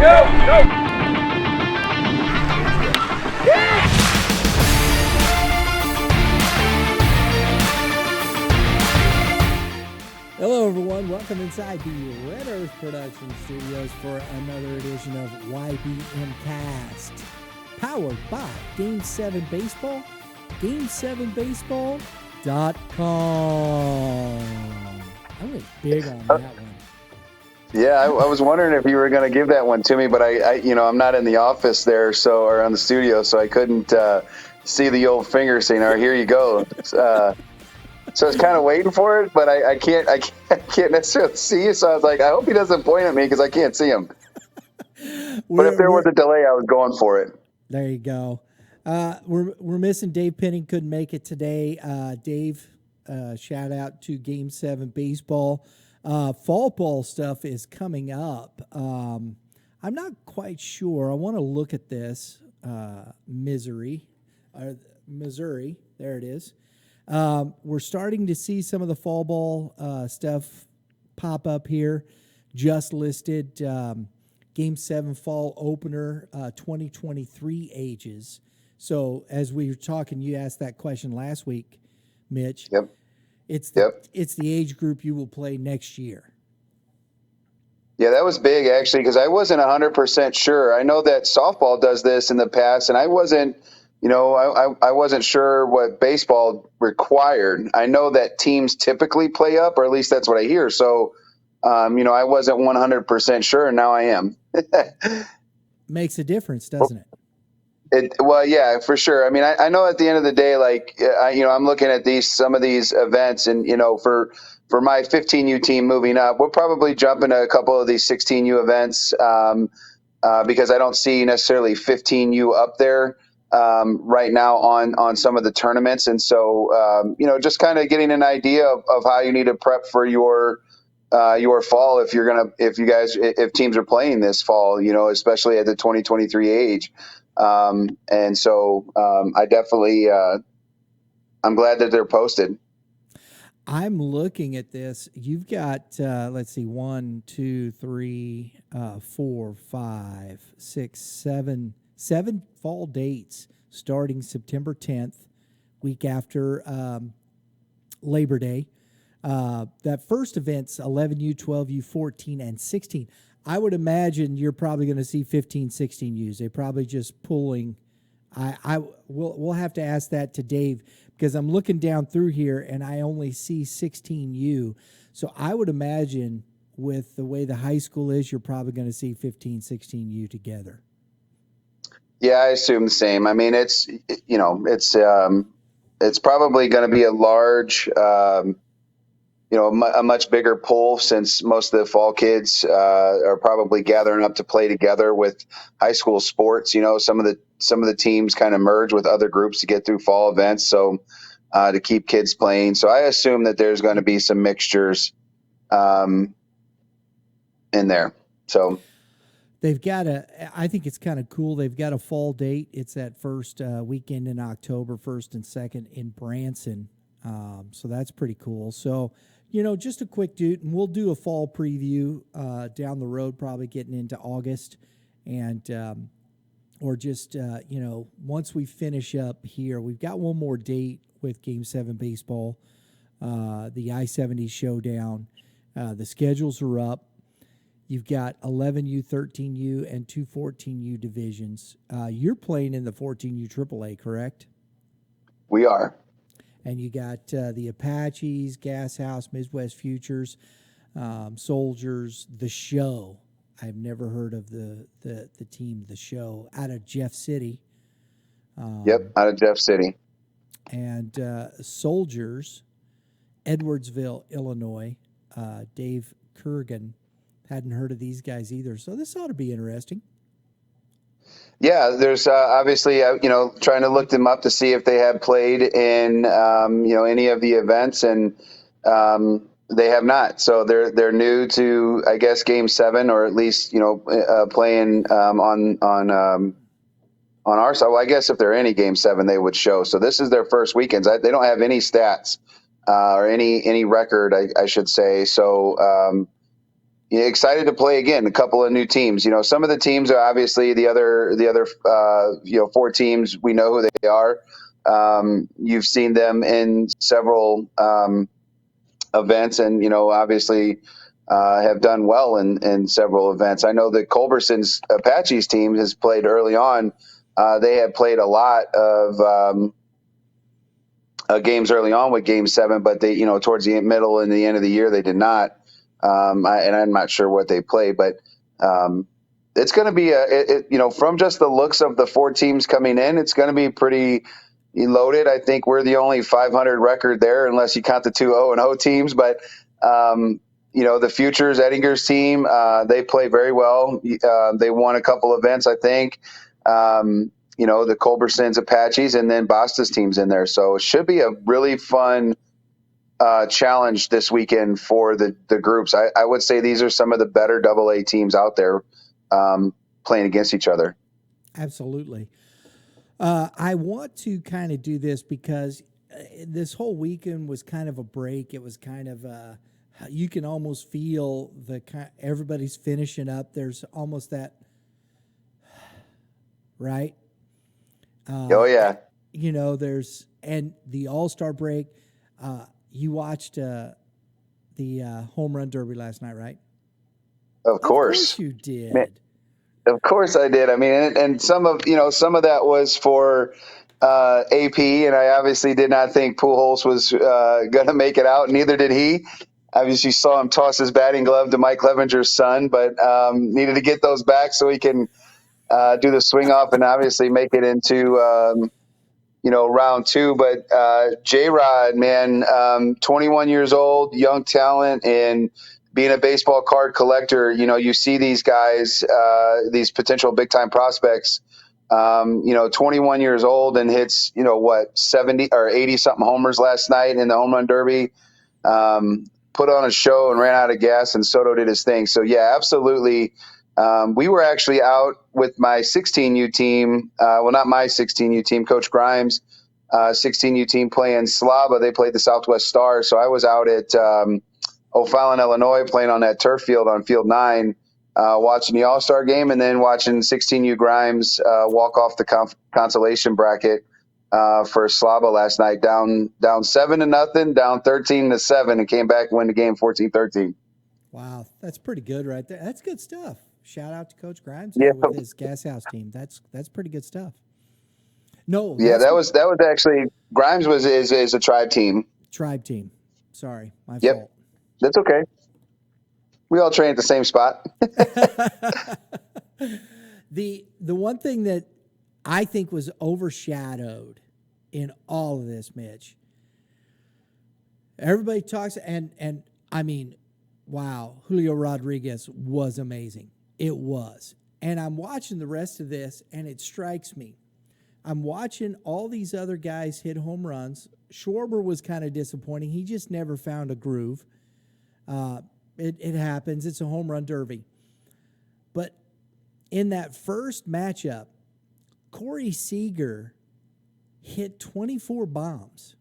Hello, everyone. Welcome inside the Red Earth Production Studios for another edition of YBMcast, powered by Game 7 Baseball, Game7Baseball.com. I went big on that one. Yeah, I was wondering if you were going to give that one to me, but I'm not in the office there, or on the studio, so I couldn't see the old finger saying, "All right, here you go." So I was kind of waiting for it, but I can't necessarily see you. So I was like, I hope he doesn't point at me because I can't see him. But if there was a delay, I was going for it. There you go. We're missing Dave Penning. Couldn't make it today. Dave, shout out to Game 7 Baseball. Fall ball stuff is coming up. I'm not quite sure. I want to look at this. Missouri. There it is. We're starting to see some of the fall ball stuff pop up here. Just listed Game 7 fall opener 2023 ages. So as we were talking, you asked that question last week, Mitch. Yep. It's the age group you will play next year. Yeah, that was big, actually, because I wasn't 100% sure. I know that softball does this in the past, and I wasn't sure what baseball required. I know that teams typically play up, or at least that's what I hear. So, I wasn't 100% sure, and now I am. Makes a difference, doesn't it? Well, yeah, for sure. I mean, I know at the end of the day, I'm looking at some of these events, and for my 15U team moving up, we'll probably jump into a couple of these 16U events because I don't see necessarily 15U up there right now on some of the tournaments, and so just kind of getting an idea of how you need to prep for your fall if teams are playing this fall, especially at the 2023 age. And so I definitely I'm glad that they're posted. I'm looking at this. You've got let's see, 1, 2, 3, 4, 5, 6, 7 fall dates starting September 10th, week after Labor Day. That first event's 11U, 12U, 14, and 16. I would imagine you're probably going to see 15, 16Us. They're probably just pulling. We'll have to ask that to Dave because I'm looking down through here and I only see 16U. So I would imagine with the way the high school is, you're probably going to see 15, 16U together. Yeah, I assume the same. I mean, it's probably going to be a large. A much bigger pool since most of the fall kids are probably gathering up to play together with high school sports. Some of the teams kind of merge with other groups to get through fall events, so to keep kids playing. So I assume that there's going to be some mixtures in there. So they've got I think it's kind of cool. They've got a fall date. It's that first weekend in October, 1st and 2nd in Branson. So that's pretty cool. So, just a quick dude, and we'll do a fall preview down the road, probably getting into August, and or just once we finish up here, we've got one more date with Game 7 Baseball, the I-70 Showdown. The schedules are up. You've got 11U, 13U, and 2 14U divisions. You're playing in the 14U AAA, correct? We are. And you got the Apaches, Gas House, Midwest Futures, Soldiers, The Show. I've never heard of the team, The Show, out of Jeff City. Out of Jeff City. And Soldiers, Edwardsville, Illinois. Dave Kurgan. Hadn't heard of these guys either. So this ought to be interesting. Yeah, there's obviously, trying to look them up to see if they have played in, any of the events, and they have not. So they're new to, I guess, Game 7, or at least, playing on our side. Well, I guess if they're any Game 7, they would show. So this is their first weekends. They don't have any stats or any record, I should say. So excited to play again. A couple of new teams. Some of the teams are obviously the other 4 teams. We know who they are. You've seen them in several events, and obviously have done well in several events. I know that Culberson's Apaches team has played early on. They had played a lot of games early on with Game 7, but they, towards the middle and the end of the year, they did not. And I'm not sure what they played, but it's going to be from just the looks of the 4 teams coming in, it's going to be pretty loaded. I think we're the only 500 record there, unless you count the 2 0-0 teams. But the Futures Ettinger's team, they play very well. They won a couple events, I think. The Culberson's Apaches, and then Basta's team's in there. So it should be a really fun challenge this weekend for the groups. I would say these are some of the better AA teams out there playing against each other. Absolutely. I want to kind of do this because this whole weekend was kind of a break. It was kind of you can almost feel everybody's finishing up. There's almost that, right? Oh yeah. There's and the All-Star break. You watched the home run derby last night, right? Of course you did. Man, of course I did. I mean, and some of that was for AP, and I obviously did not think Pujols was going to make it out. Neither did he. Obviously, saw him toss his batting glove to Mike Clevenger's son, but needed to get those back so he can do the swing off and obviously make it into round 2. But J-Rod, man, 21 years old, young talent, and being a baseball card collector, you see these guys, these potential big time prospects, 21 years old and hits, 70 or 80 something homers last night in the home run derby. Put on a show and ran out of gas, and Soto did his thing. So yeah, absolutely. We were actually out with my 16U team. Well, not my 16U team, Coach Grimes' 16U team playing Slava. They played the Southwest Stars. So I was out at O'Fallon, Illinois, playing on that turf field on Field 9, watching the All-Star game, and then watching 16U Grimes walk off the consolation bracket for Slava last night, down 7-0, down 13-7, and came back and win the game 14-13. Wow, that's pretty good right there. That's good stuff. Shout out to Coach Grimes with his Gas House team. That's pretty good stuff. No, yeah, that was actually Grimes is a tribe team. Tribe team. Sorry, my fault. That's okay. We all train at the same spot. The one thing that I think was overshadowed in all of this, Mitch. Everybody talks, and I mean, wow, Julio Rodriguez was amazing. It was. And I'm watching the rest of this, and it strikes me. I'm watching all these other guys hit home runs. Schwarber was kind of disappointing. He just never found a groove. It happens. It's a home run derby. But in that first matchup, Corey Seager hit 24 bombs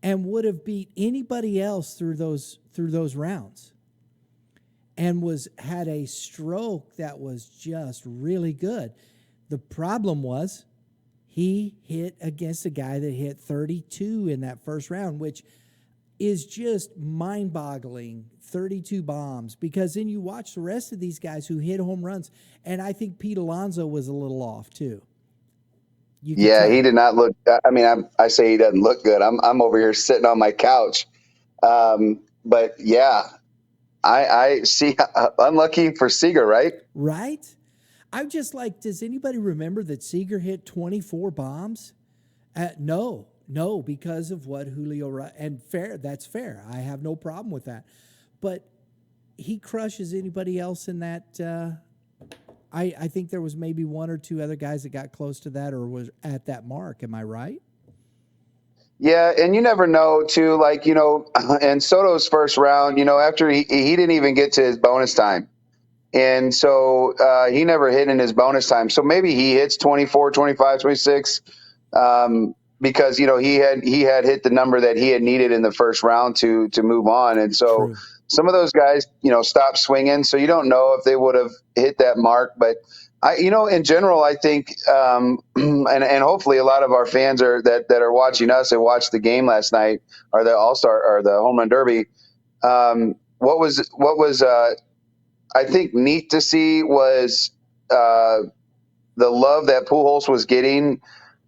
and would have beat anybody else through those rounds, and had a stroke that was just really good. The problem was he hit against a guy that hit 32 in that first round, which is just mind-boggling, 32 bombs, because then you watch the rest of these guys who hit home runs, and I think Pete Alonso was a little off too. Yeah, he did not look. I mean, I say he doesn't look good. I'm over here sitting on my couch, but yeah, I see. Unlucky for Seager, right? Right. I'm just like, does anybody remember that Seager hit 24 bombs? No, because of what Julio, and fair. That's fair. I have no problem with that. But he crushes anybody else in that. I think there was maybe one or two other guys that got close to that or was at that mark. Am I right? Yeah, and you never know, too. Like, in Soto's first round, after he didn't even get to his bonus time. And so he never hit in his bonus time. So maybe he hits 24, 25, 26 because, he had hit the number that he had needed in the first round to move on. And so some of those guys, stopped swinging, so you don't know if they would have hit that mark. But in general, I think, and hopefully a lot of our fans that are watching us and watched the game last night, or the All-Star or the Home Run Derby. What was I think neat to see was the love that Pujols was getting.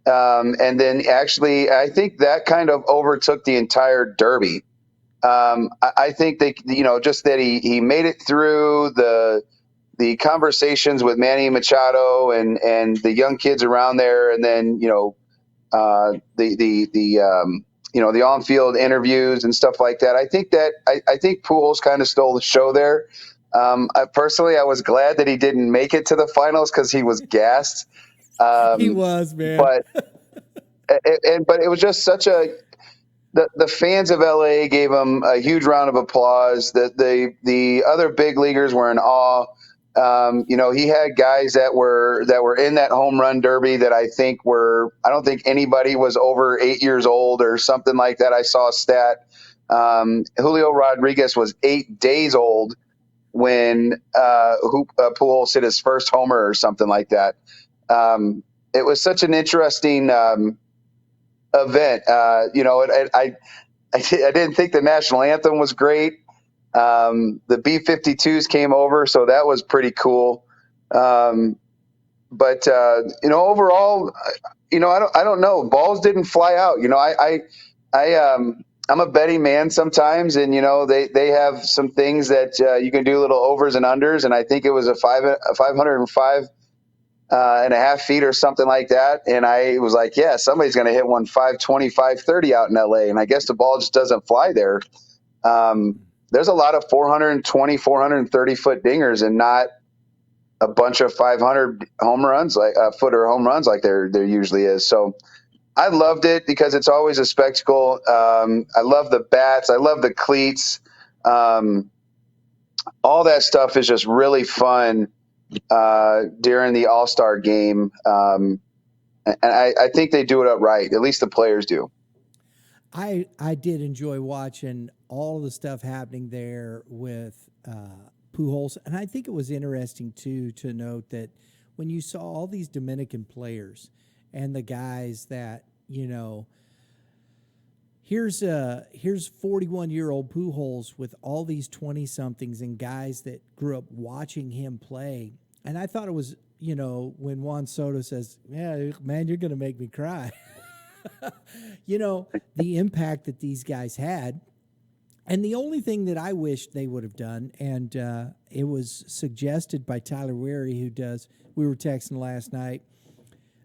And then actually, I think that kind of overtook the entire Derby. I think just that he made it through the conversations with Manny Machado and the young kids around there, and then the on-field interviews and stuff like that. I think Pujols kind of stole the show there. I was glad that he didn't make it to the finals because he was gassed. He was, man. But it was just such the fans of LA gave him a huge round of applause. The other big leaguers were in awe. He had guys that were in that home run derby that I don't think anybody was over 8 years old or something like that. I saw a stat. Julio Rodriguez was 8 days old when Pujols hit his first homer or something like that. It was such an interesting event. I didn't think the national anthem was great. The B-52s came over, so that was pretty cool. But overall, I don't know. Balls didn't fly out. I'm a betting man sometimes, and they have some things that you can do little overs and unders, and I think it was a 505 and a half feet or something like that. And I was like, yeah, somebody's going to hit one 520, 530 out in LA. And I guess the ball just doesn't fly there. There's a lot of 420, 430 foot dingers and not a bunch of 500 home runs, like footer home runs like there usually is. So I loved it because it's always a spectacle. I love the bats. I love the cleats. All that stuff is just really fun during the All-Star game. And I think they do it up right. At least the players do. I did enjoy watching all the stuff happening there with Pujols. And I think it was interesting, too, to note that when you saw all these Dominican players and the guys that, here's 41-year-old Pujols with all these 20-somethings and guys that grew up watching him play. And I thought it was, when Juan Soto says, yeah, man, you're going to make me cry. The impact that these guys had. And the only thing that I wish they would have done, and it was suggested by Tyler Weary, we were texting last night,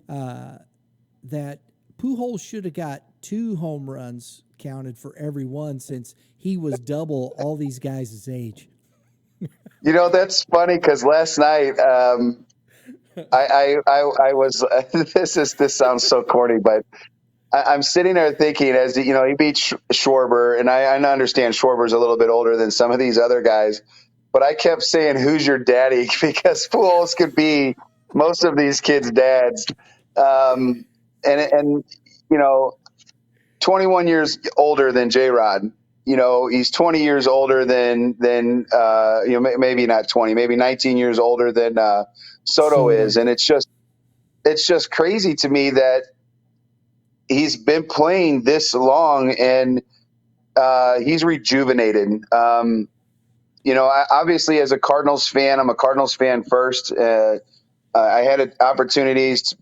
that Pujols should have got 2 home runs counted for every one since he was double all these guys' age. That's funny because last night I was this sounds so corny, but I'm sitting there thinking as he beat Schwarber, and I understand Schwarber's a little bit older than some of these other guys, but I kept saying, "Who's your daddy?" because Pujols could be most of these kids' dads, and 21 years older than J-Rod. He's 20 years older than maybe not 20, maybe 19 years older than Soto is, and it's just crazy to me that he's been playing this long and he's rejuvenated. Obviously as a Cardinals fan, I'm a Cardinals fan first. I had opportunities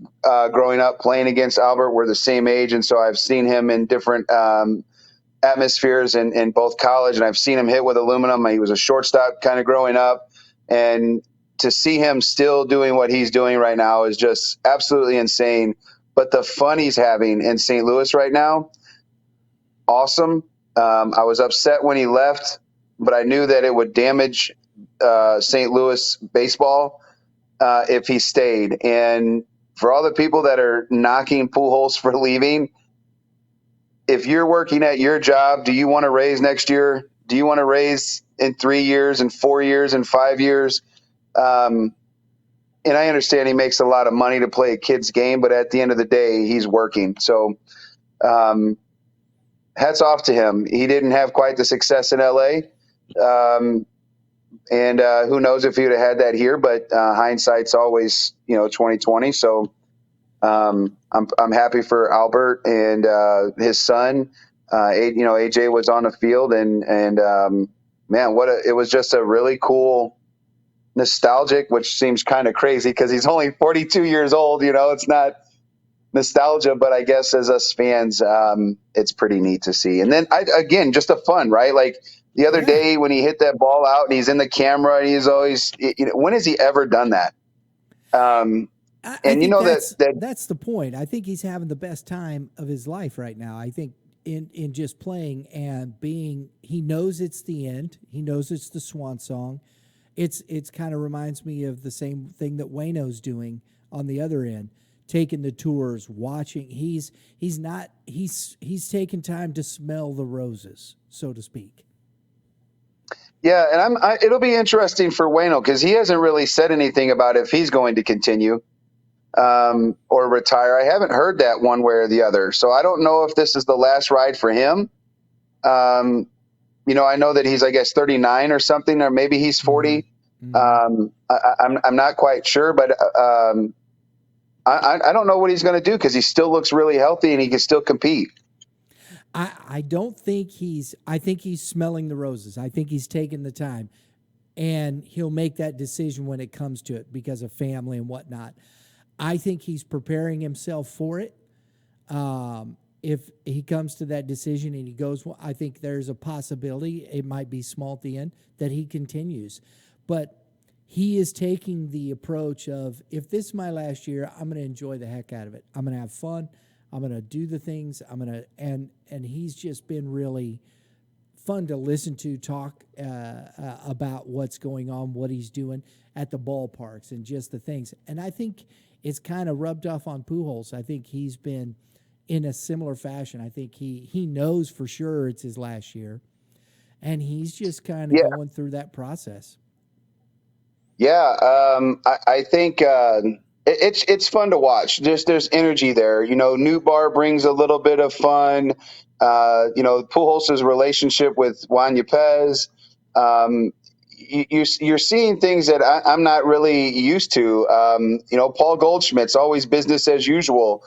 growing up playing against Albert. We're the same age, and so I've seen him in different atmospheres in both college, and I've seen him hit with aluminum. He was a shortstop kind of growing up, and to see him still doing what he's doing right now is just absolutely insane. But the fun he's having in St. Louis right now, awesome. I was upset when he left, but I knew that it would damage St. Louis baseball if he stayed. And for all the people that are knocking Pujols for leaving, if you're working at your job, do you want to raise next year? Do you want to raise in 3 years and 4 years and 5 years? And I understand he makes a lot of money to play a kid's game, but at the end of the day, he's working. So hats off to him. He didn't have quite the success in LA, Um, and who knows if he would have had that here, but hindsight's always, 2020. So I'm happy for Albert and his son. AJ was on the field, and man, it was just a really cool, nostalgic, which seems kind of crazy because he's only 42 years old. It's not nostalgia, but I guess as us fans, it's pretty neat to see. And then again, just a fun, right? Like the other Yeah. day when he hit that ball out and he's in the camera and he's always, when has he ever done that? Um, I and you think know that that's the point. I think he's having the best time of his life right now. I think in just playing and being, he knows it's the end. He knows it's the swan song. It's kind of reminds me of the same thing that Wayno's doing on the other end, taking the tours, watching. He's taking time to smell the roses, so to speak. Yeah, and it'll be interesting for Wayno because he hasn't really said anything about if he's going to continue or retire. I haven't heard that one way or the other. So I don't know if this is the last ride for him. Um, I know that he's, I guess, 39 or something, or maybe he's Mm-hmm. 40. Mm-hmm. I'm not quite sure, but I don't know what he's going to do because he still looks really healthy and he can still compete. I don't think I think he's smelling the roses. I think he's taking the time, and he'll make that decision when it comes to it because of family and whatnot. I think he's preparing himself for it. If he comes to that decision and he goes, well, I think there's a possibility, it might be small at the end, that he continues. But he is taking the approach of, if this is my last year, I'm going to enjoy the heck out of it. I'm going to have fun. I'm going to do the things. And he's just been really fun to listen to talk about what's going on, what he's doing at the ballparks, and just the things. And I think it's kind of rubbed off on Pujols. I think he's been in a similar fashion. I think he knows for sure it's his last year, and he's just kind of Yeah, going through that process. yeah. I think it's fun to watch. There's energy there. New Bar brings a little bit of fun. Pujols' relationship with Juan Yepez. Um, you're seeing things that I'm not really used to. Paul Goldschmidt's always business as usual.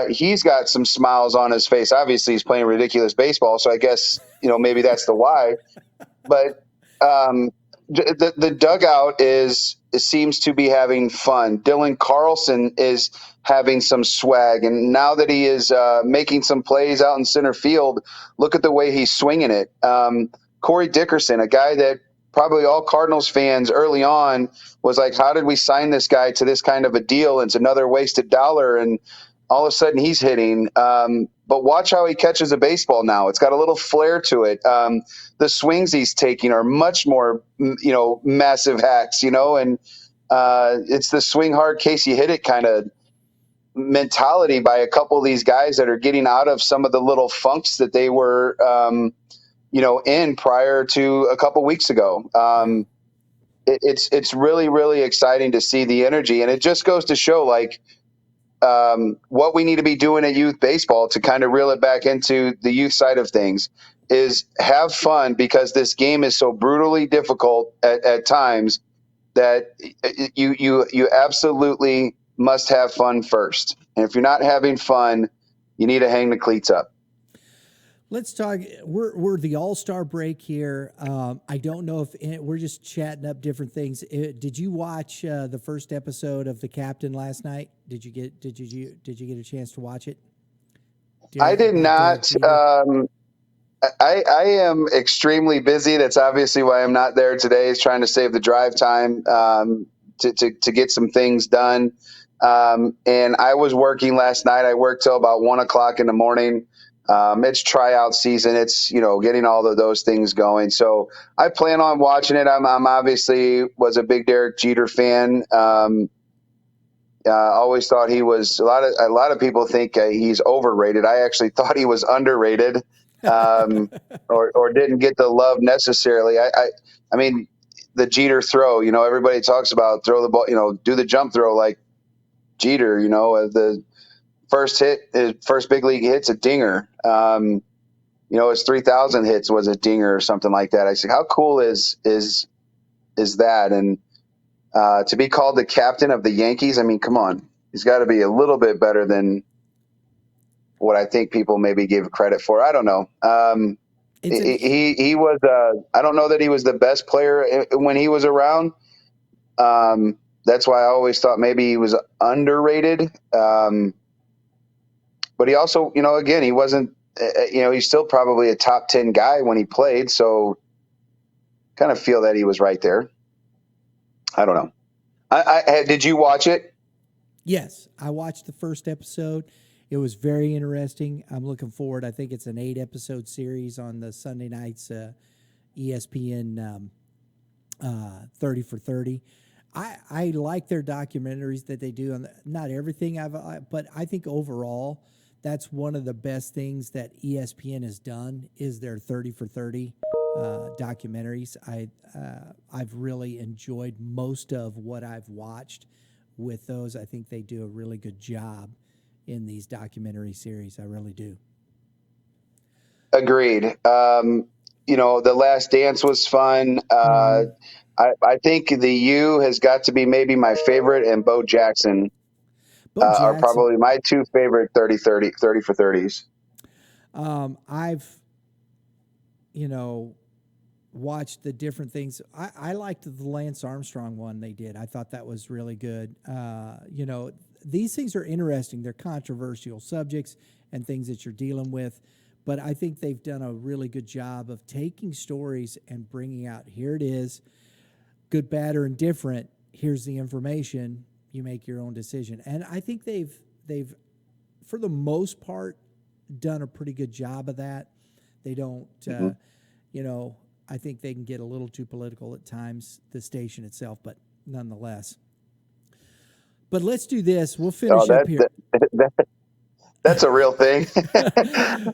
He's got some smiles on his face. Obviously, he's playing ridiculous baseball, so I guess maybe that's the why. But um, the dugout seems to be having fun. Dylan Carlson is having some swag, and now that he is making some plays out in center field, look at the way he's swinging it. Corey Dickerson, a guy that probably all Cardinals fans early on was like, how did we sign this guy to this kind of a deal? It's another wasted dollar, and all of a sudden he's hitting. But watch how he catches a baseball now. It's got a little flair to it. The swings he's taking are much more, massive hacks, and it's the swing hard, case you hit it kind of mentality by a couple of these guys that are getting out of some of the little funks that they were, in prior to a couple weeks ago. Yeah. It's really, really exciting to see the energy, and it just goes to show like what we need to be doing at youth baseball to kind of reel it back into the youth side of things is have fun because this game is so brutally difficult at times that you absolutely must have fun first. And if you're not having fun, you need to hang the cleats up. Let's talk. We're the All Star break here. I don't know if we're just chatting up different things. Did you watch the first episode of The Captain last night? Did you get a chance to watch it? I did About Derek not. Jeter. I am extremely busy. That's obviously why I'm not there today. Is trying to save the drive time to get some things done. And I was working last night. I worked till about 1 o'clock in the morning. It's tryout season. It's getting all of those things going. So I plan on watching it. I'm obviously was a big Derek Jeter fan. Always thought he was a lot of people think he's overrated. I actually thought he was underrated, or didn't get the love necessarily. I mean, the Jeter throw. Everybody talks about throw the ball. Do the jump throw like Jeter. The first hit, his first big league hit's a dinger. his 3,000 hits was a dinger or something like that. I said, how cool is that? And to be called the captain of the Yankees, I mean, come on, he's got to be a little bit better than what I think people maybe give credit for. I don't know. He was. I don't know that he was the best player when he was around. That's why I always thought maybe he was underrated. But he also, again, he wasn't. He's still probably a top 10 guy when he played. So, kind of feel that he was right there. I don't know. Did you watch it? Yes, I watched the first episode. It was very interesting. I'm looking forward. I think it's an 8-episode series on the Sunday nights ESPN 30 for 30. I like their documentaries that they do on not everything but I think overall that's one of the best things that ESPN has done is their 30 for 30 documentaries. I've really enjoyed most of what I've watched with those. I think they do a really good job in these documentary series. I really do. Agreed. The Last Dance was fun. I think the U has got to be maybe my favorite, and Bo Jackson, are probably my two favorite 30 for 30s. I've, watched the different things. I liked the Lance Armstrong one they did. I thought that was really good. These things are interesting. They're controversial subjects and things that you're dealing with. But I think they've done a really good job of taking stories and bringing out, here it is, good, bad, or indifferent. Here's the information. You make your own decision. And I think they've for the most part, done a pretty good job of that. They don't, I think they can get a little too political at times, the station itself, but nonetheless. But let's do this. We'll finish up here. That's a real thing.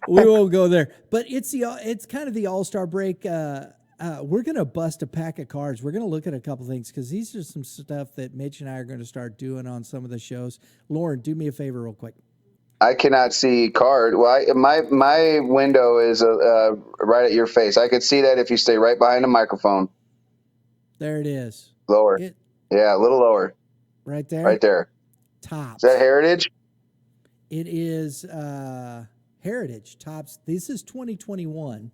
We won't go there. But it's kind of the all-star break. We're going to bust a pack of cards. We're going to look at a couple things because these are some stuff that Mitch and I are going to start doing on some of the shows. Lauren, do me a favor real quick. I cannot see card. Well, my window is right at your face. I could see that if you stay right behind the microphone. There it is. Lower. Yeah, a little lower. Right there? Right there. Tops. Is that Heritage? It is Heritage. Tops. This is 2021.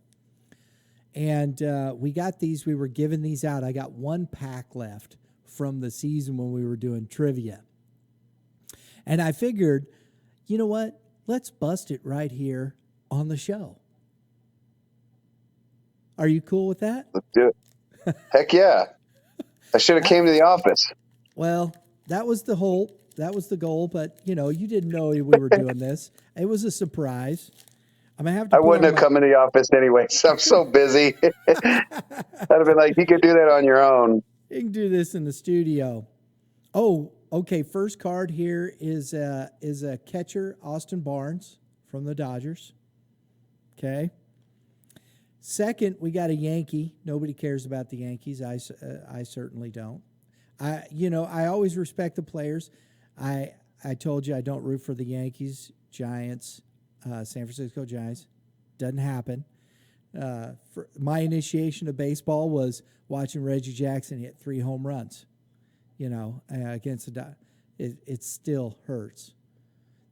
And we got these. We were giving these out. I got one pack left from the season when we were doing trivia. And I figured, you know what? Let's bust it right here on the show. Are you cool with that? Let's do it. Heck yeah. I should have came to the office. Well, that was the goal, but you didn't know we were doing this. It was a surprise. I'm gonna have to. I wouldn't have come in the office anyway. So I'm so busy. I'd have been like, you could do that on your own. You can do this in the studio. Oh, okay. First card here is a catcher, Austin Barnes from the Dodgers. Okay. Second, we got a Yankee. Nobody cares about the Yankees. I certainly don't. I always respect the players. I told you I don't root for the Yankees, Giants, San Francisco Giants. Doesn't happen. For my initiation of baseball was watching Reggie Jackson hit 3 home runs. Against the Dodgers. It still hurts.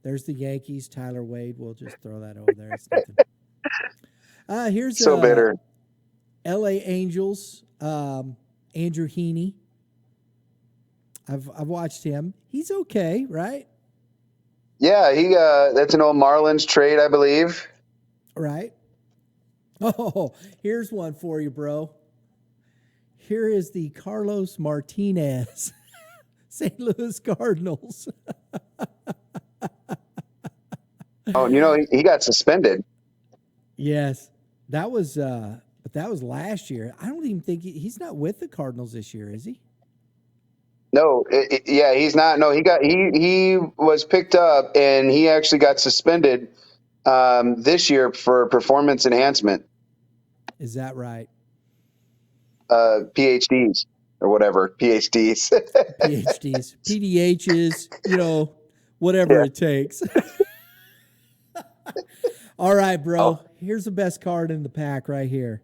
There's the Yankees. Tyler Wade. We'll just throw that over there. It's nothing. Here's so bitter. L.A. Angels. Andrew Heaney. I've watched him. He's okay, right? Yeah, that's an old Marlins trade, I believe. Right. Oh, here's one for you, bro. Here is the Carlos Martinez, St. Louis Cardinals. Oh, he got suspended. Yes, that was last year. I don't even think he's not with the Cardinals this year, is he? No, he's not. No, he was picked up and he actually got suspended this year for performance enhancement. Is that right? PhDs or whatever, PhDs. PhDs, PDHs, whatever it takes. All right, bro. Oh, Here's the best card in the pack right here.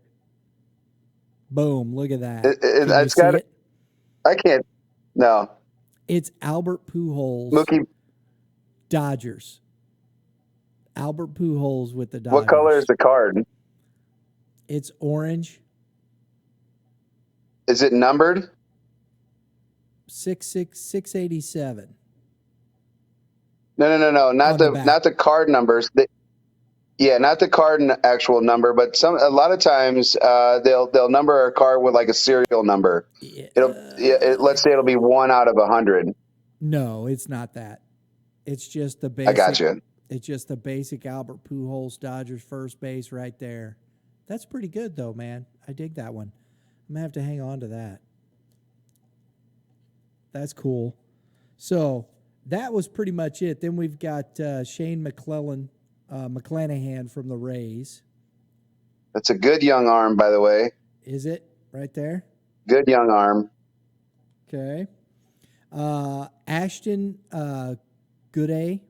Boom. Look at that. Can you it's see got. it? I can't. No, It's Albert Pujols, Mookie. Dodgers. Albert Pujols with the What color is Dodgers. the card? It's orange, Is it numbered? 687 No. on the back. Not the card numbers. Yeah, not the card actual number, but a lot of times they'll number a card with like a serial number. Let's say it'll be 1 out of 100. No, it's not that. It's just the I got basic. you. It's just the basic Albert Pujols Dodgers first base right there. That's pretty good though, man. I dig that one. I'm gonna have to hang on to that. That's cool. So that was pretty much it. Then we've got Shane McClanahan from the Rays. That's a good young arm, by the way. Is it right there? Good young arm. Okay. Ashton Gooday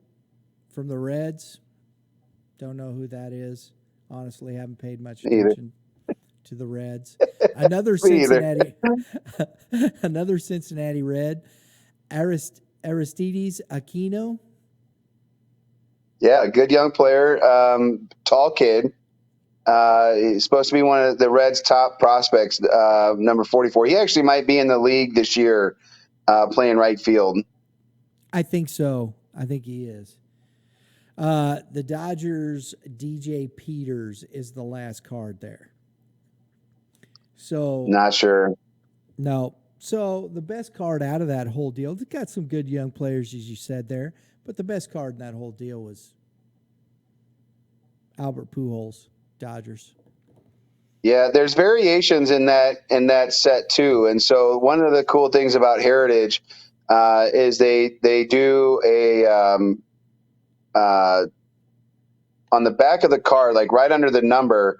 from the Reds. Don't know who that is. Honestly, haven't paid much attention to the Reds. Another Cincinnati, another Cincinnati Red, Aristides Aquino. Yeah, a good young player, tall kid. He's supposed to be one of the Reds' top prospects, number 44. He actually might be in the league this year, playing right field. I think so. I think he is. The Dodgers, DJ Peters is the last card there. So Not sure. no. So the best card out of that whole deal, it's got some good young players, as you said there, but the best card in that whole deal was Albert Pujols, Dodgers. Yeah, there's variations in that set too, and so one of the cool things about Heritage is they do a on the back of the card, like right under the number.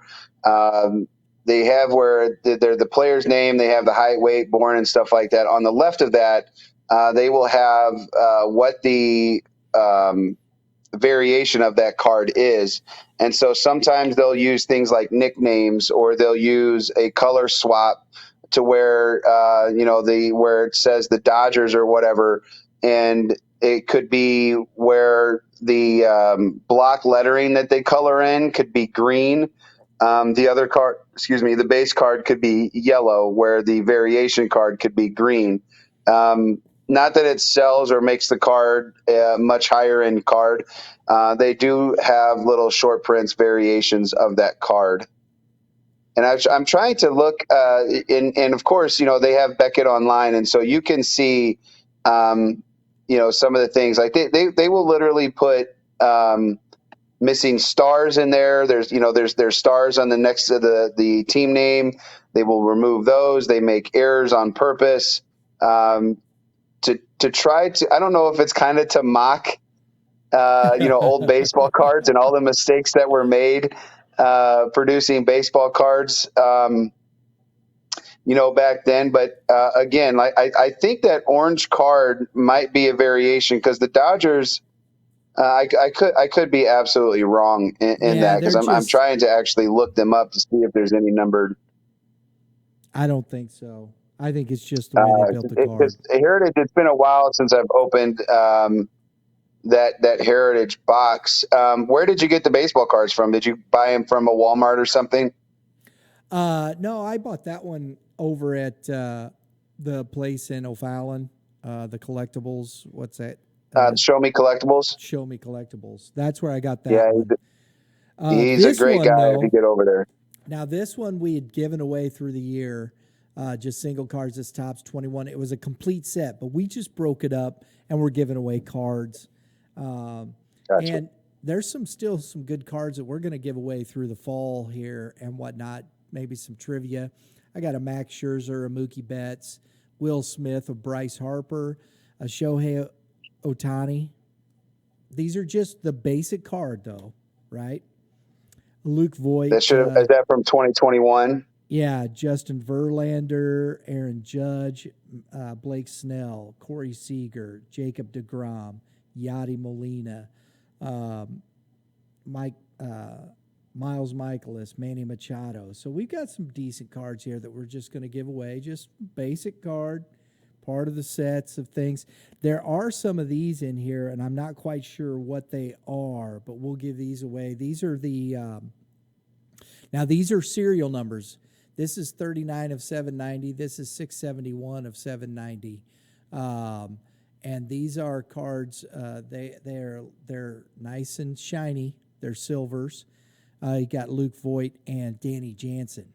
They have where they're the player's name, they have the height, weight, born, and stuff like that. On the left of that, they will have what the variation of that card is. And so sometimes they'll use things like nicknames, or they'll use a color swap to where where it says the Dodgers or whatever, and it could be where the block lettering that they color in could be green. The other card, the base card could be yellow, where the variation card could be green. Not that it sells or makes the card much higher end card. They do have little short prints variations of that card. And I'm trying to look, and of course, they have Beckett Online, and so you can see, some of the things like they will literally put missing stars in there. There's stars on the next to the team name. They will remove those. They make errors on purpose. To try to, I don't know if it's kind of to mock, old baseball cards and all the mistakes that were made producing baseball cards, back then. But again, I think that orange card might be a variation, because the Dodgers, I could be absolutely wrong in that, because I'm trying to actually look them up to see if there's any numbered. I don't think so. I think it's just the way they built the card. Heritage, it's been a while since I've opened that Heritage box. Where did you get the baseball cards from? Did you buy them from a Walmart or something? No, I bought that one over at the place in O'Fallon, the collectibles. What's that? Show Me Collectibles. Show Me Collectibles. That's where I got that one. He's a great guy if you get over there. Now, this one we had given away through the year, just single cards. This Topps 21. It was a complete set, but we just broke it up and we're giving away cards. Gotcha. And there's still some good cards that we're going to give away through the fall here and whatnot. Maybe some trivia. I got a Max Scherzer, a Mookie Betts, Will Smith, a Bryce Harper, a Shohei Ohtani. These are just the basic card, though, right? Luke Voigt. Is that from 2021? Yeah, Justin Verlander, Aaron Judge, Blake Snell, Corey Seager, Jacob deGrom, Yadi Molina, Miles Michaelis, Manny Machado. So we've got some decent cards here that we're just going to give away. Just basic card, part of the sets of things. There are some of these in here, and I'm not quite sure what they are, but we'll give these away. These are the now these are serial numbers. This is 39 of 790. This is 671 of 790. And these are cards. They're nice and shiny. They're silvers. You got Luke Voigt and Danny Jansen.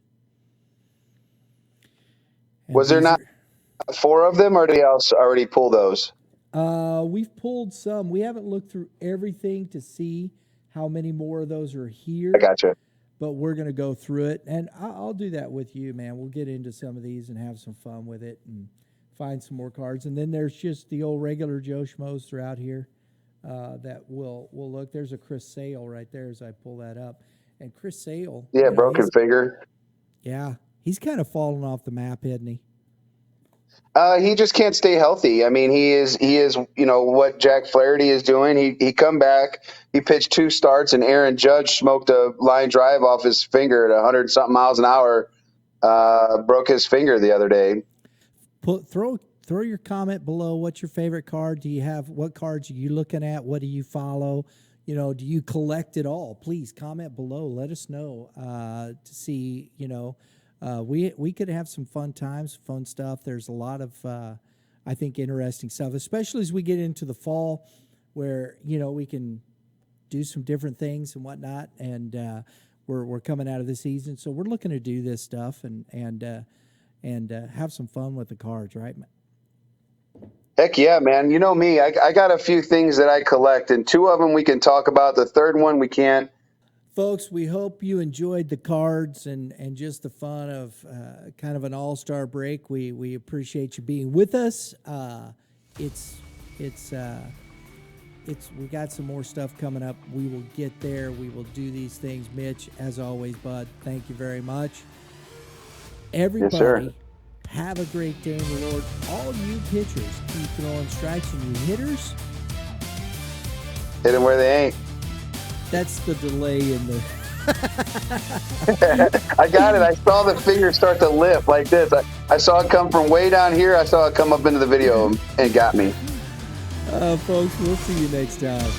And Was there not 4 of them, or did else already pull those? We've pulled some. We haven't looked through everything to see how many more of those are here. I gotcha. But we're going to go through it, and I'll do that with you, man. We'll get into some of these and have some fun with it and find some more cards. And then there's just the old regular Joe Schmoes throughout here that we'll look. There's a Chris Sale right there as I pull that up. And Chris Sale. Yeah, broken finger. Yeah, he's kind of fallen off the map, hasn't he? He just can't stay healthy. I mean, he is, what Jack Flaherty is doing. He come back, he pitched 2 starts, and Aaron Judge smoked a line drive off his finger at 100-something miles an hour, broke his finger the other day. Throw your comment below. What's your favorite card? Do you have, what cards are you looking at? What do you follow? Do you collect it all? Please comment below. Let us know to see, we could have some fun times, fun stuff. There's a lot of, I think, interesting stuff, especially as we get into the fall where, we can do some different things and whatnot. And we're coming out of the season. So we're looking to do this stuff and have some fun with the cards, right? Heck yeah, man. You know me, I got a few things that I collect, and 2 of them we can talk about. The third one we can't. Folks, we hope you enjoyed the cards and just the fun of kind of an all-star break. We appreciate you being with us. We got some more stuff coming up. We will get there. We will do these things. Mitch, as always, bud, thank you very much. Everybody, yes, sir. Have a great day in the Lord. All you pitchers, keep throwing strikes, and you hitters, hit them where they ain't. That's the delay in the. I got it. I saw the finger start to lift like this. I saw it come from way down here. I saw it come up into the video and got me. Folks, we'll see you next time.